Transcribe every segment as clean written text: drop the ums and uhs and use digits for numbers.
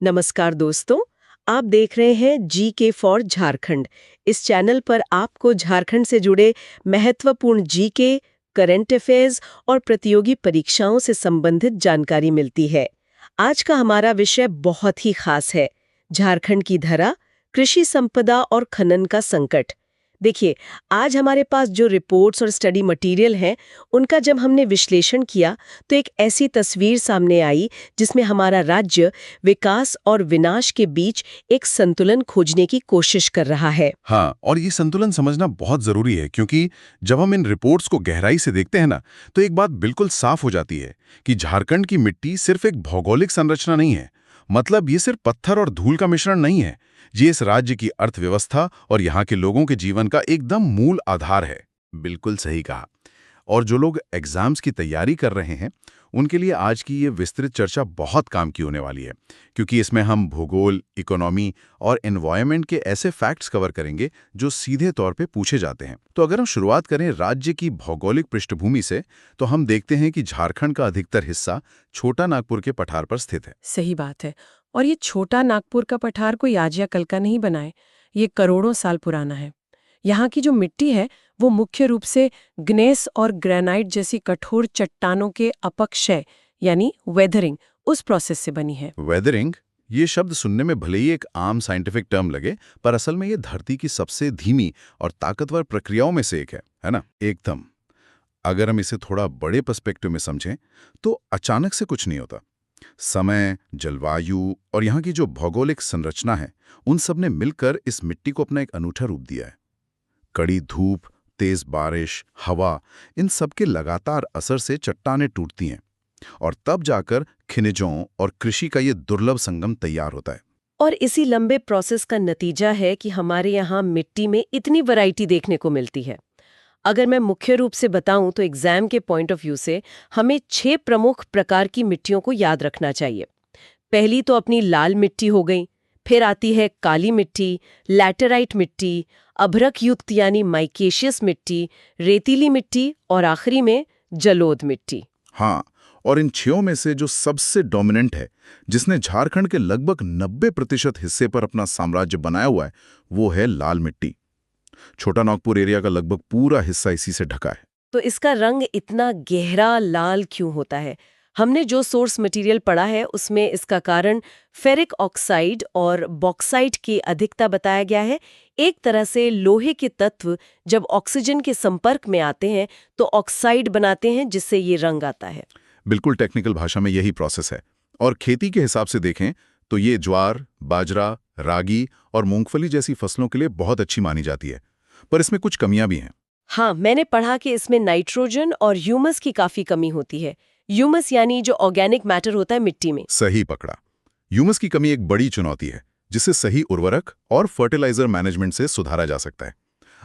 नमस्कार दोस्तों, आप देख रहे हैं जी के फॉर झारखंड। इस चैनल पर आपको झारखंड से जुड़े महत्वपूर्ण जी के, करंट अफेयर्स और प्रतियोगी परीक्षाओं से संबंधित जानकारी मिलती है। आज का हमारा विषय बहुत ही खास है, झारखंड की धरा, कृषि संपदा और खनन का संकट। देखिए, आज हमारे पास जो रिपोर्ट्स और स्टडी मटेरियल हैं, उनका जब हमने विश्लेषण किया तो एक ऐसी तस्वीर सामने आई जिसमें हमारा राज्य विकास और विनाश के बीच एक संतुलन खोजने की कोशिश कर रहा है। हाँ, और ये संतुलन समझना बहुत जरूरी है क्योंकि जब हम इन रिपोर्ट्स को गहराई से देखते हैं ना, तो एक बात बिल्कुल साफ हो जाती है कि झारखंड की मिट्टी सिर्फ एक भौगोलिक संरचना नहीं है। मतलब ये सिर्फ पत्थर और धूल का मिश्रण नहीं है। ये इस राज्य की अर्थव्यवस्था और यहाँ के लोगों के जीवन का एकदम मूल आधार है। बिल्कुल सही कहा। और जो लोग एग्जाम्स की तैयारी कर रहे हैं, उनके लिए आज की ये विस्तृत चर्चा बहुत काम की होने वाली है, क्योंकि इसमें हम भूगोल, इकोनॉमी और एनवायरनमेंट के ऐसे फैक्ट्स कवर करेंगे जो सीधे तौर पे पूछे जाते हैं। तो अगर हम शुरुआत करें राज्य की भौगोलिक पृष्ठभूमि से, तो हम देखते हैं कि झारखंड का अधिकतर हिस्सा छोटा नागपुर के पठार पर स्थित है। सही बात है। और ये छोटा नागपुर का पठार कोई आज या कल का नहीं बना है, ये करोड़ों साल पुराना है। यहाँ की जो मिट्टी है वो मुख्य रूप से ग्नेस और ग्रेनाइट जैसी कठोर चट्टानों के अपक्षय यानी वेदरिंग उस प्रोसेस से बनी है। वेदरिंग, ये शब्द सुनने में भले ही एक आम साइंटिफिक टर्म लगे, पर असल में ये धरती की सबसे धीमी और ताकतवर प्रक्रियाओं में से एक है ना? एकदम। अगर हम इसे थोड़ा बड़े पर्सपेक्टिव में समझें, तो अचानक से कुछ नहीं होता। समय, जलवायु और यहाँ की जो भौगोलिक संरचना है, उन सब ने मिलकर इस मिट्टी को अपना एक अनूठा रूप दिया है। कड़ी धूप, तेज बारिश, हवा, इन सब के लगातार असर से चट्टानें टूटती हैं और तब जाकर खनिजों और कृषि का ये दुर्लभ संगम तैयार होता है। और इसी लंबे प्रोसेस का नतीजा है कि हमारे यहाँ मिट्टी में इतनी वैरायटी देखने को मिलती है। अगर मैं मुख्य रूप से बताऊं तो एग्जाम के पॉइंट ऑफ व्यू से हमें 6 प्रमुख प्रकार की मिट्टियों को याद रखना चाहिए। पहली तो अपनी लाल मिट्टी हो गई, फिर आती है काली मिट्टी, लैटेराइट मिट्टी, अभ्रक युक्त यानी माइकेशियस मिट्टी, रेतीली मिट्टी और आखिरी में जलोढ़ मिट्टी। हाँ, और इन 6 में से जो सबसे डोमिनेंट है, जिसने झारखंड के लगभग 90% हिस्से पर अपना साम्राज्य बनाया हुआ है, वो है लाल मिट्टी। छोटा नागपुर एरिया का लगभग पूरा हिस्सा इसी से ढका है। तो इसका रंग इतना गहरा लाल क्यों होता है? हमने जो सोर्स मटेरियल पढ़ा है उसमें इसका कारण फेरिक ऑक्साइड और बॉक्साइट की अधिकता बताया गया है। एक तरह से लोहे के तत्व जब ऑक्सीजन के संपर्क में आते हैं तो ऑक्साइड बनाते हैं, जिससे ये रंग आता है। बिल्कुल टेक्निकल भाषा में यही प्रोसेस है। और खेती के हिसाब से देखें तो ये ज्वार, बाजरा, रागी और मूंगफली जैसी फसलों के लिए बहुत अच्छी मानी जाती है, पर इसमें कुछ कमियां भी हैं। हाँ, मैंने पढ़ा कि इसमें नाइट्रोजन और ह्यूमस की काफी कमी होती है। ह्यूमस यानी जो ऑर्गेनिक मैटर होता है मिट्टी में। सही पकड़ा। ह्यूमस की कमी एक बड़ी चुनौती है, जिसे सही उर्वरक और फर्टिलाइजर मैनेजमेंट से सुधारा जा सकता है।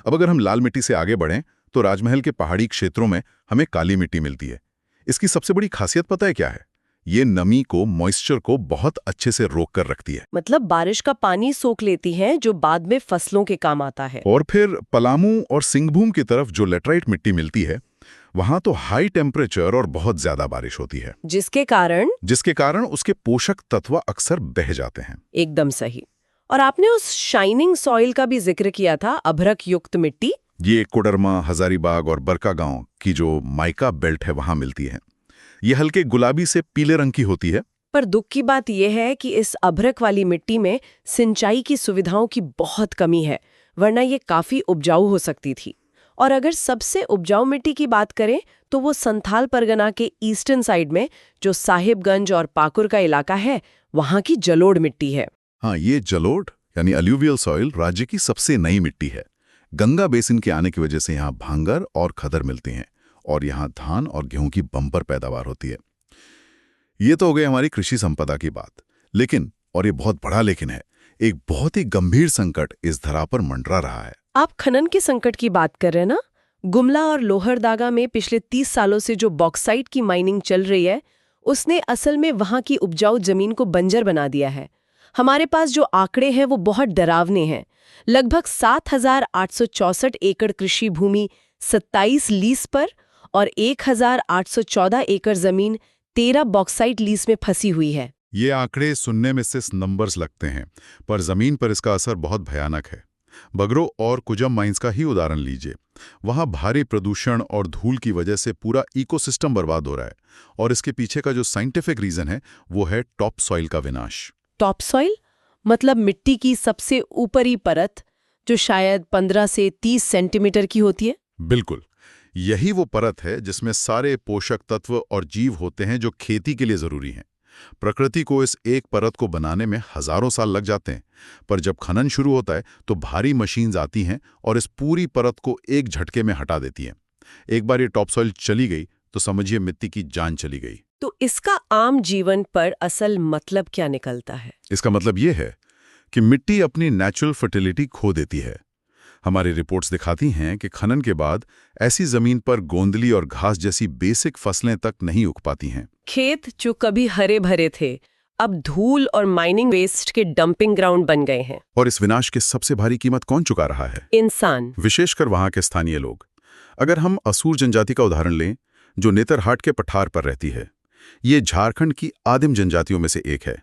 अब अगर हम लाल मिट्टी से आगे बढ़ें तो राजमहल के पहाड़ी क्षेत्रों में हमें काली मिट्टी मिलती है। इसकी सबसे बड़ी खासियत पता है क्या है? ये नमी को, मॉइस्चर को बहुत अच्छे से रोक कर रखती है। मतलब बारिश का पानी सोख लेती है, जो बाद में फसलों के काम आता है। और फिर पलामू और सिंहभूम की तरफ जो लेटराइट मिट्टी मिलती है, वहां तो हाई टेम्परेचर और बहुत ज्यादा बारिश होती है, जिसके कारण उसके पोषक तत्व अक्सर बह जाते हैं। एकदम सही। और आपने उस शाइनिंग सॉइल का भी जिक्र किया था, अभ्रक युक्त मिट्टी। ये कोडरमा, हजारीबाग और बरकागांव की जो माइका बेल्ट है, वहां मिलती है। ये हल्के गुलाबी से पीले रंग की होती है। पर दुख की बात यह है कि इस अभ्रक वाली मिट्टी में सिंचाई की सुविधाओं की बहुत कमी है, वरना ये काफी उपजाऊ हो सकती थी। और अगर सबसे उपजाऊ मिट्टी की बात करें तो वो संथाल परगना के ईस्टर्न साइड में जो साहिबगंज और पाकुर का इलाका है, वहां की जलोढ़ मिट्टी है। हाँ, ये जलोढ़ यानी अलूवियल सॉइल राज्य की सबसे नई मिट्टी है। गंगा बेसिन के आने की वजह से यहाँ भांगर और खदर मिलते हैं और यहाँ धान और गेहूं की बम्पर पैदावार होती है। ये तो हो गई हमारी कृषि संपदा की बात। लेकिन, और ये बहुत बड़ा लेकिन है, एक बहुत ही गंभीर संकट इस धरा पर मंडरा रहा है। आप खनन के संकट की बात कर रहे हैं ना? गुमला और लोहरदागा में पिछले 30 सालों से जो बॉक्साइट की माइनिंग चल रही है, उसने असल में वहां की उपजाऊ जमीन को बंजर बना दिया है। हमारे पास जो आंकड़े हैं वो बहुत डरावने हैं। लगभग 7,864 एकड़ कृषि भूमि 27 लीज पर और 1,814 एकड़ जमीन 13 बॉक्साइट लीज में फंसी हुई है। ये आंकड़े सुनने में सिर्फ नंबर्स लगते हैं, पर जमीन पर इसका असर बहुत भयानक है। बगरो और कुजम माइंस का ही उदाहरण लीजिए। वहां भारी प्रदूषण और धूल की वजह से पूरा इकोसिस्टम बर्बाद हो रहा है, और इसके पीछे का जो साइंटिफिक रीजन है वो है टॉप सॉइल का विनाश। टॉप सॉइल मतलब मिट्टी की सबसे ऊपरी परत, जो शायद 15 से 30 सेंटीमीटर की होती है। बिल्कुल, यही वो परत है जिसमें सारे पोषक तत्व और जीव होते हैं जो खेती के लिए जरूरी हैं। प्रकृति को इस एक परत को बनाने में हजारों साल लग जाते हैं, पर जब खनन शुरू होता है तो भारी मशीन्स आती हैं और इस पूरी परत को एक झटके में हटा देती हैं। एक बार ये टॉपसॉइल चली गई तो समझिए मिट्टी की जान चली गई। तो इसका आम जीवन पर असल मतलब क्या निकलता है? इसका मतलब ये है कि मिट्टी अपनी नेचुरल फर्टिलिटी खो देती है। हमारी रिपोर्ट्स दिखाती हैं कि खनन के बाद ऐसी जमीन पर गोंदली और घास जैसी बेसिक फसलें तक नहीं उग पाती हैं। खेत जो कभी हरे भरे थे, अब धूल और माइनिंग वेस्ट के डंपिंग ग्राउंड बन गए हैं। और इस विनाश की सबसे भारी कीमत कौन चुका रहा है? इंसान, विशेषकर वहां के स्थानीय लोग। अगर हम असुर जनजाति का उदाहरण लें, जो नेतरहाट के पठार पर रहती है, ये झारखंड की आदिम जनजातियों में से एक है,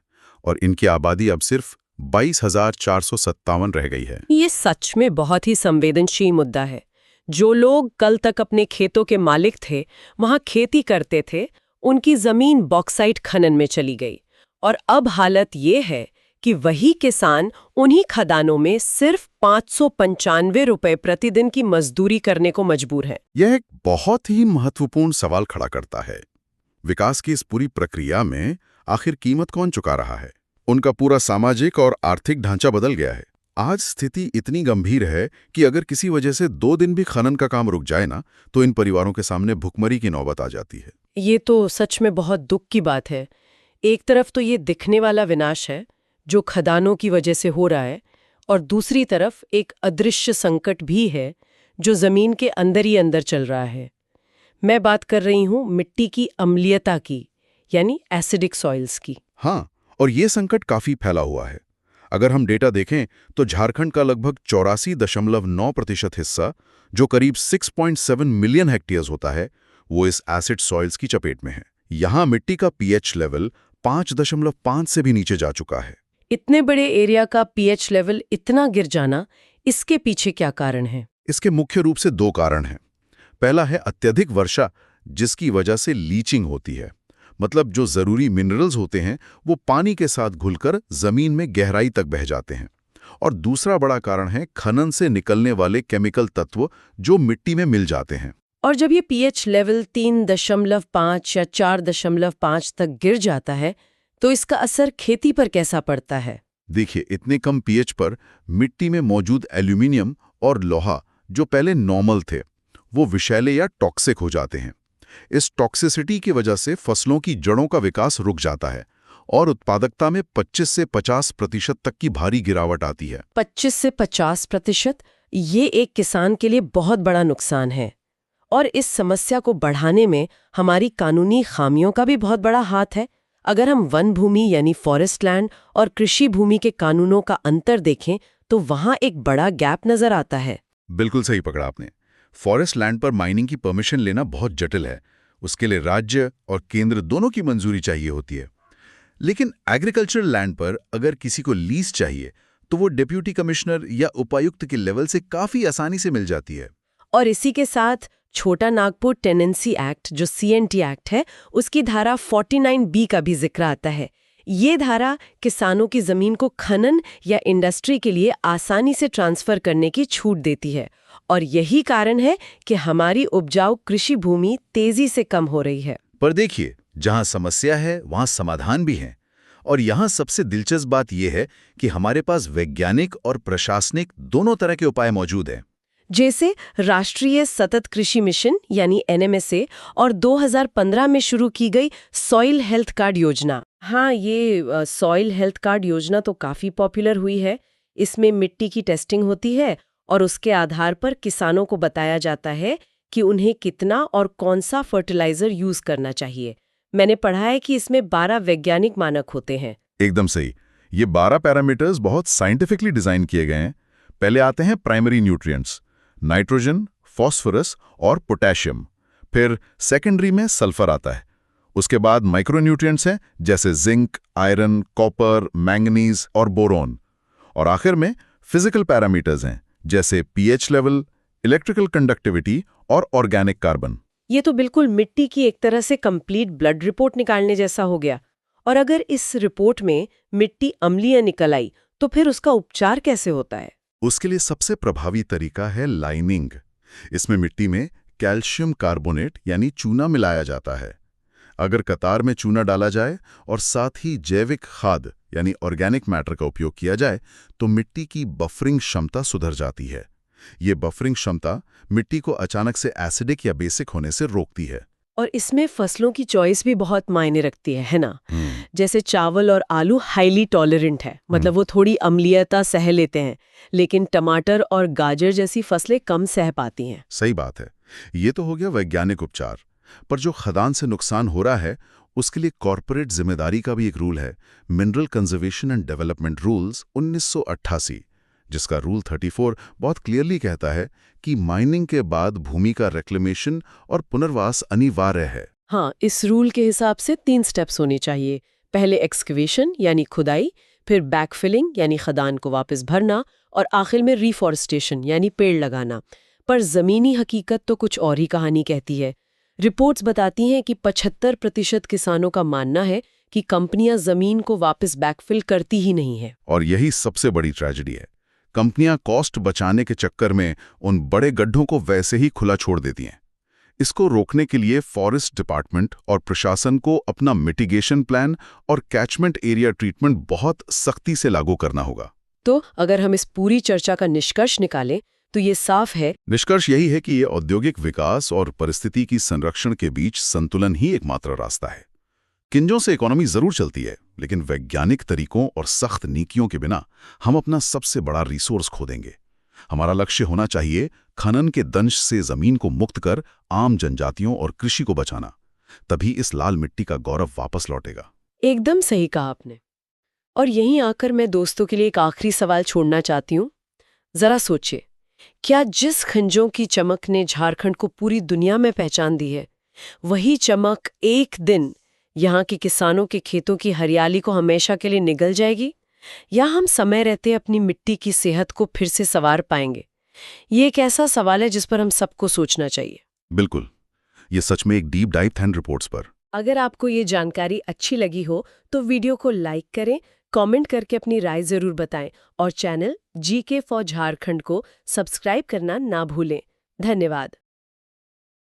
और इनकी आबादी अब सिर्फ 22,457 रह गई है। ये सच में बहुत ही संवेदनशील मुद्दा है। जो लोग कल तक अपने खेतों के मालिक थे, वहां खेती करते थे, उनकी जमीन बॉक्साइट खनन में चली गई, और अब हालत ये है कि वही किसान उन्हीं खदानों में सिर्फ 595 रुपए प्रतिदिन की मजदूरी करने को मजबूर है। यह एक बहुत ही महत्वपूर्ण सवाल खड़ा करता है। विकास की इस पूरी प्रक्रिया में आखिर कीमत कौन चुका रहा है? उनका पूरा सामाजिक और आर्थिक ढांचा बदल गया है। आज स्थिति इतनी गंभीर है कि अगर किसी वजह से 2 दिन भी खनन का काम रुक जाए ना, तो इन परिवारों के सामने भुखमरी की नौबत आ जाती है। ये तो सच में बहुत दुख की बात है। एक तरफ तो ये दिखने वाला विनाश है जो खदानों की वजह से हो रहा है, और दूसरी तरफ एक अदृश्य संकट भी है जो जमीन के अंदर ही अंदर चल रहा है। मैं बात कर रही हूँ मिट्टी की अम्लीयता की, यानी एसिडिक सॉइल्स की। हाँ, और ये संकट काफी फैला हुआ है। अगर हम डेटा देखें तो झारखंड का लगभग 84.9% हिस्सा, जो करीब 6.7 मिलियन हेक्टेयर्स होता है, वो इस एसिड सॉइल्स की चपेट में है। यहाँ मिट्टी का पीएच लेवल 5.5 से भी नीचे जा चुका है। इतने बड़े एरिया का पीएच लेवल इतना गिर जाना, इसके पीछे क्या कारण है? इसके मुख्य रूप से 2 कारण हैं। पहला है अत्यधिक वर्षा, जिसकी वजह से लीचिंग होती है, मतलब जो जरूरी मिनरल्स होते हैं वो पानी के साथ घुलकर जमीन में गहराई तक बह जाते हैं। और दूसरा बड़ा कारण है खनन से निकलने वाले केमिकल तत्व जो मिट्टी में मिल जाते हैं। और जब ये पीएच लेवल 3.5 या 4.5 तक गिर जाता है, तो इसका असर खेती पर कैसा पड़ता है? देखिए, इतने कम पीएच पर मिट्टी में मौजूद एल्यूमिनियम और लोहा, जो पहले नॉर्मल थे, वो विषैले या टॉक्सिक हो जाते हैं। इस टॉक्सिसिटी की वजह से फसलों की जड़ों का विकास रुक जाता है और उत्पादकता में 25 से 50% तक की भारी गिरावट आती है। 25 से 50%? ये एक किसान के लिए बहुत बड़ा नुकसान है। और इस समस्या को बढ़ाने में हमारी कानूनी खामियों का भी बहुत बड़ा हाथ है। अगर हम वन भूमि यानी फॉरेस्ट लैंड और कृषि भूमि के कानूनों का अंतर देखें, तो वहां एक बड़ा गैप नजर आता है। बिल्कुल सही पकड़ा आपने। फॉरेस्ट लैंड पर माइनिंग की परमिशन लेना बहुत जटिल है। उसके लिए राज्य और केंद्र दोनों की मंजूरी चाहिए होती है। लेकिन एग्रीकल्चरल लैंड पर अगर किसी को लीज चाहिए, तो वो डिप्यूटी कमिश्नर या उपायुक्त के लेवल से काफी आसानी से मिल जाती है। और इसी के साथ छोटा नागपुर टेनेंसी एक्ट, जो CNT एक्ट है, उसकी धारा 49B का भी जिक्र आता है। ये धारा किसानों की जमीन को खनन या इंडस्ट्री के लिए आसानी से ट्रांसफर करने की छूट देती है, और यही कारण है कि हमारी उपजाऊ कृषि भूमि तेजी से कम हो रही है। पर देखिए, जहां समस्या है वहां समाधान भी है। और यहां सबसे दिलचस्प बात यह है कि हमारे पास वैज्ञानिक और प्रशासनिक दोनों तरह के उपाय मौजूद हैं। जैसे राष्ट्रीय सतत कृषि मिशन यानी NMSA और 2015 में शुरू की गई सॉइल हेल्थ कार्ड योजना। हाँ, ये सॉइल हेल्थ कार्ड योजना तो काफ़ी पॉपुलर हुई है। इसमें मिट्टी की टेस्टिंग होती है और उसके आधार पर किसानों को बताया जाता है कि उन्हें कितना और कौन सा फर्टिलाइजर यूज़ करना चाहिए। मैंने पढ़ा है कि इसमें 12 वैज्ञानिक मानक होते हैं। एकदम सही। ये 12 पैरामीटर्स बहुत साइंटिफिकली डिजाइन किए गए हैं। पहले आते हैं प्राइमरी न्यूट्रिएंट्स, नाइट्रोजन, फॉस्फोरस और पोटेशियम। फिर सेकेंडरी में सल्फर आता है। उसके बाद माइक्रोन्यूट्रिएंट्स हैं जैसे जिंक, आयरन, कॉपर, मैंगनीज और बोरोन। और आखिर में फिजिकल पैरामीटर्स हैं जैसे पीएच लेवल, इलेक्ट्रिकल कंडक्टिविटी और ऑर्गेनिक कार्बन। ये तो बिल्कुल मिट्टी की एक तरह से कंप्लीट ब्लड रिपोर्ट निकालने जैसा हो गया। और अगर इस रिपोर्ट में मिट्टी अम्लीय निकल आई तो फिर उसका उपचार कैसे होता है? उसके लिए सबसे प्रभावी तरीका है लाइनिंग। इसमें मिट्टी में कैल्शियम कार्बोनेट यानी चूना मिलाया जाता है। अगर कतार में चूना डाला जाए और साथ ही जैविक खाद यानी ऑर्गेनिक मैटर का उपयोग किया जाए तो मिट्टी की बफरिंग क्षमता सुधर जाती है। ये बफरिंग क्षमता मिट्टी को अचानक से एसिडिक या बेसिक होने से रोकती है। और इसमें फसलों की चॉइस भी बहुत मायने रखती है ना? जैसे चावल और आलू हाईली टॉलरेंट है, मतलब वो थोड़ी अम्लीयता सह लेते हैं, लेकिन टमाटर और गाजर जैसी फसलें कम सह पाती हैं। सही बात है। ये तो हो गया वैज्ञानिक उपचार। पर जो खदान से नुकसान हो रहा है उसके लिए कॉर्पोरेट जिम्मेदारी का भी एक रूल है, mineral conservation and development rules 1988, जिसका रूल 34 बहुत क्लियरली कहता है कि माइनिंग के बाद भूमि का रेक्लेमेशन और पुनर्वास अनिवार्य है। हाँ, इस रूल के हिसाब से 3 स्टेप्स होने चाहिए। पहले एक्सकवेशन यानी खुदाई, फिर बैकफिलिंग यानी खदान को वापस भरना, और आखिर में रिफॉरेस्टेशन यानी पेड़ लगाना। पर जमीनी हकीकत तो कुछ और ही कहानी कहती है। रिपोर्ट्स बताती हैं कि 75% किसानों का मानना है कि कंपनियां जमीन को वापस बैकफिल करती ही नहीं है। और यही सबसे बड़ी ट्रेजेडी है। कंपनियां कॉस्ट बचाने के चक्कर में उन बड़े गड्ढों को वैसे ही खुला छोड़ देती हैं। इसको रोकने के लिए फॉरेस्ट डिपार्टमेंट और प्रशासन को अपना मिटिगेशन प्लान और कैचमेंट एरिया ट्रीटमेंट बहुत सख्ती से लागू करना होगा। तो अगर हम इस पूरी चर्चा का निष्कर्ष निकालें तो ये साफ है। निष्कर्ष यही है कि ये औद्योगिक विकास और परिस्थिति की संरक्षण के बीच संतुलन ही एकमात्र रास्ता है। किंजों से इकोनॉमी जरूर चलती है, लेकिन वैज्ञानिक तरीकों और सख्त नीतियों के बिना हम अपना सबसे बड़ा रिसोर्स खो देंगे। हमारा लक्ष्य होना चाहिए खनन के दंश से जमीन को मुक्त कर आम जनजातियों और कृषि को बचाना। तभी इस लाल मिट्टी का गौरव वापस लौटेगा। एकदम सही कहा आपने। और यहीं आकर मैं दोस्तों के लिए एक आखिरी सवाल छोड़ना चाहती हूँ। जरा सोचिए, क्या जिस खनिजों की चमक ने झारखंड को पूरी दुनिया में पहचान दी है, वही चमक एक दिन यहाँ के किसानों के खेतों की हरियाली को हमेशा के लिए निगल जाएगी? या हम समय रहते अपनी मिट्टी की सेहत को फिर से संवार पाएंगे? ये एक ऐसा सवाल है जिस पर हम सबको सोचना चाहिए। बिल्कुल, ये सच में एक डीप डाइव था इन रिपोर्ट्स पर। अगर आपको ये जानकारी अच्छी लगी हो तो वीडियो को लाइक करें, कमेंट करके अपनी राय जरूर बताएं और चैनल जीके फॉर झारखंड को सब्सक्राइब करना ना भूलें। धन्यवाद।